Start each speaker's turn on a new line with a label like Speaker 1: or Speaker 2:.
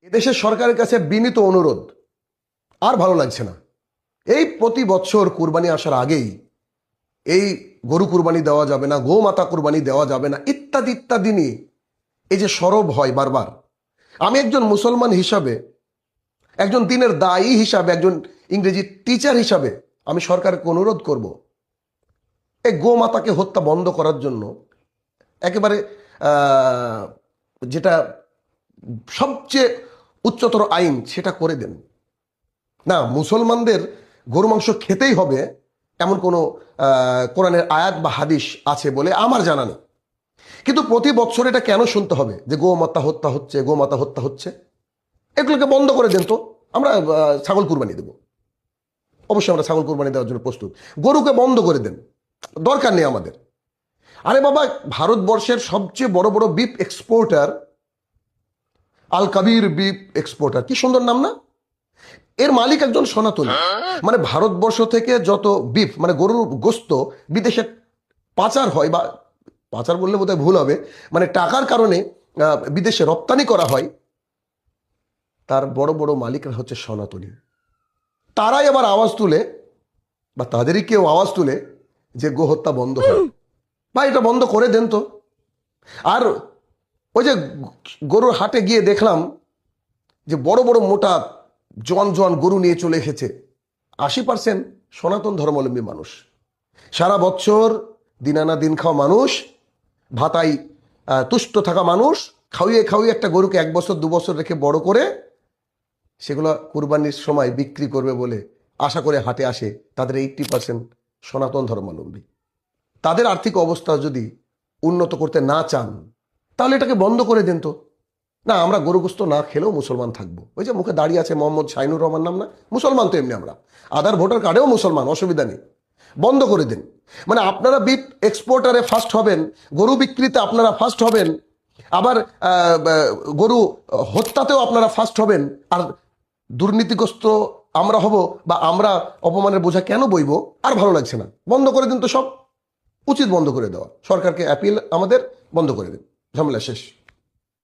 Speaker 1: এদেশের সরকারের কাছে বিনীত অনুরোধ, আর ভালো লাগছে না। এই প্রতি বছর কুরবানি আসার আগেই এই গরু কুরবানি দেওয়া যাবে না, গোমাতা কুরবানি দেওয়া যাবে না, ইত্যাদি ইত্যাদি নিয়ে এই যে সরব হয় বারবার। আমি একজন মুসলমান হিসাবে, একজন দিনের দায়ী হিসাবে, একজন ইংরেজি টিচার হিসাবে আমি সরকারকে অনুরোধ করব, এই গোমাতাকে হত্যা বন্ধ করার জন্য একেবারে যেটা সবচেয়ে উচ্চতর আইন সেটা করে দেন। না, মুসলমানদের গরু মাংস খেতেই হবে এমন কোনো কোরআনের আয়াত বা হাদিস আছে বলে আমার জানা নেই। কিন্তু প্রতি বছর এটা কেন শুনতে হবে যে গোমাতা হত্যা হচ্ছে, গোমাতা হত্যা হচ্ছে? এগুলোকে বন্ধ করে দেন তো। আমরা ছাগল কুরবানি দেব, অবশ্যই আমরা ছাগল কুরবানি দেওয়ার জন্য প্রস্তুত। গরুকে বন্ধ করে দেন, দরকার নেই আমাদের। আরে বাবা, ভারতবর্ষের সবচেয়ে বড় বড় বিফ এক্সপোর্টার আল কাবির বিফ এক্সপোর্টার, কি সুন্দর নাম না? এর মালিক একজন সনাতনী। মানে ভারতবর্ষ থেকে যত বিফ মানে গরুর গোস্ত বিদেশে পাচার হয়, বা পাচার বললে বোধহয় ভুল হবে, মানে টাকার কারণে বিদেশে রপ্তানি করা হয়, তার বড় বড় মালিকরা হচ্ছে সনাতনী। তারাই আবার আওয়াজ তুলে, বা তাদেরই কেউ আওয়াজ তুলে যে গো হত্যা বন্ধ হয়। বা এটা বন্ধ করে দেন তো। আর ওই যে গরুর হাটে গিয়ে দেখলাম যে বড় বড় মোটা জোয়ান জোয়ান গরু নিয়ে চলে এসেছে। 80% সনাতন ধর্মাবলম্বী মানুষ, সারা বছর দিন আনা দিন খাওয়া মানুষ, ভাতাই তুষ্ট থাকা মানুষ, খাওয়িয়ে খাওয়িয়ে একটা গরুকে 1 বছর 2 বছর রেখে বড় করে সেগুলো কুরবানির সময় বিক্রি করবে বলে আশা করে হাটে আসে। তাদের 80% সনাতন ধর্মাবলম্বী। তাদের আর্থিক অবস্থা যদি উন্নত করতে না চান তাহলে এটাকে বন্ধ করে দেন তো। না, আমরা গরুগ্রস্ত না খেলেও মুসলমান থাকবো। ওই যে মুখে দাঁড়িয়ে আছে মোহাম্মদ শাহিনুর রহমান নাম না, মুসলমান তো এমনি আমরা, আধার ভোটার কার্ডেও মুসলমান, অসুবিধা নেই। বন্ধ করে দিন। মানে আপনারা বিফ এক্সপোর্টারে ফার্স্ট হবেন, গরু বিক্রিতে আপনারা ফার্স্ট হবেন, আবার গরু হত্যাতেও আপনারা ফার্স্ট হবেন, আর দুর্নীতিগ্রস্ত আমরা হব, বা আমরা অপমানের বোঝা কেন বইব? আর ভালো লাগছে না। বন্ধ করে দিন তো সব। উচিত বন্ধ করে দেওয়া। সরকারকে অ্যাপিল আমাদের, বন্ধ করে দিন, ঝামেলা শেষ।